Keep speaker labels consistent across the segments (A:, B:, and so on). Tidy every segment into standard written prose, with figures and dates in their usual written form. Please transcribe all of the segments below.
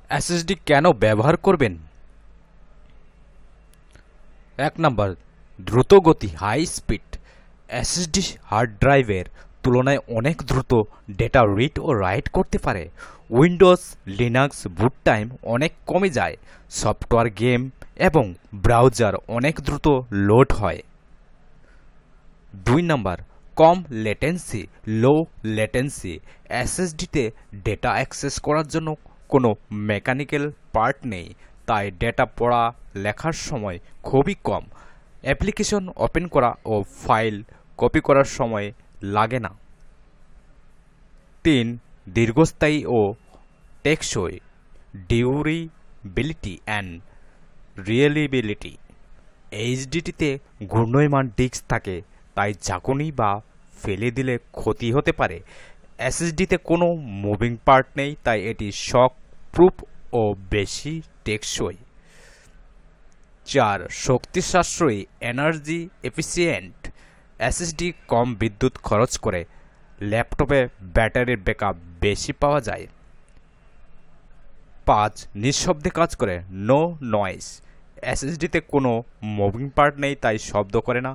A: SSD কেন ব্যবহার করবেন? 1 নাম্বার, দ্রুত গতি হাই স্পিড। এসএসডি হার্ড ড্রাইভের তুলনায় অনেক দ্রুত ডেটা রিড ও রাইট করতে পারে। উইন্ডোজ লিনাক্স বুট টাইম অনেক কমে যায়। সফটওয়্যার গেম এবং ব্রাউজার অনেক দ্রুত লোড হয়। 2 নাম্বার, কম লেটেন্সি লো লেটেন্সি। এসএসডিতে ডেটা অ্যাক্সেস করার জন্য কোনো মেকানিক্যাল পার্ট নেই, তাই ডেটা পড়া লেখার সময় খুবই কম। অ্যাপ্লিকেশন ওপেন করা ও ফাইল কপি করার সময় লাগে না। 3, দীর্ঘস্থায়ী ও টেকসই। Durability and reliability. এইচডিটিতে ঘূর্ণয়মান ডিস্ক থাকে, তাই ঝাঁকুনি বা ফেলে দিলে ক্ষতি হতে পারে। এসএসডিতে কোনো মুভিং পার্ট নেই, তাই এটি শক প্রুফ ও বেশি টেকসই। 4, শক্তি সাশ্রয়ী এনার্জি এফিসিয়েন্ট। এসএসডি কম বিদ্যুৎ খরচ করে। ল্যাপটপে ব্যাটারির ব্যাকআপ বেশি পাওয়া যায়। 5, নিঃশব্দে কাজ করে নো নয়েজ। এসএসডিতে কোনো মুভিং পার্ট নেই, তাই শব্দ করে না।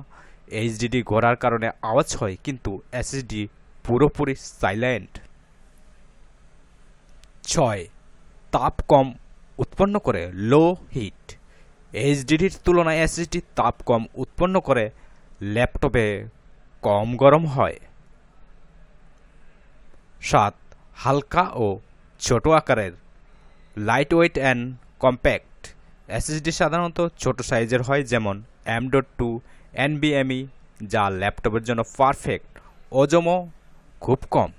A: এইচডিডি ঘোরার কারণে আওয়াজ হয়, কিন্তু এসএসডি পুরোপুরি সাইলেন্ট। 6, তাপ কম উৎপন্ন করে লো হিট। এইচডিডির তুলনায় এসএসডি তাপ কম উৎপন্ন করে, ল্যাপটপে কম গরম হয়। 7, হালকা ও ছোট আকারের light weight and compact. SSD সাধারণত ছোট সাইজের হয়, যেমন M.2 NVMe, যা ল্যাপটপের জন্য পারফেক্ট। ওজনও খুব কম।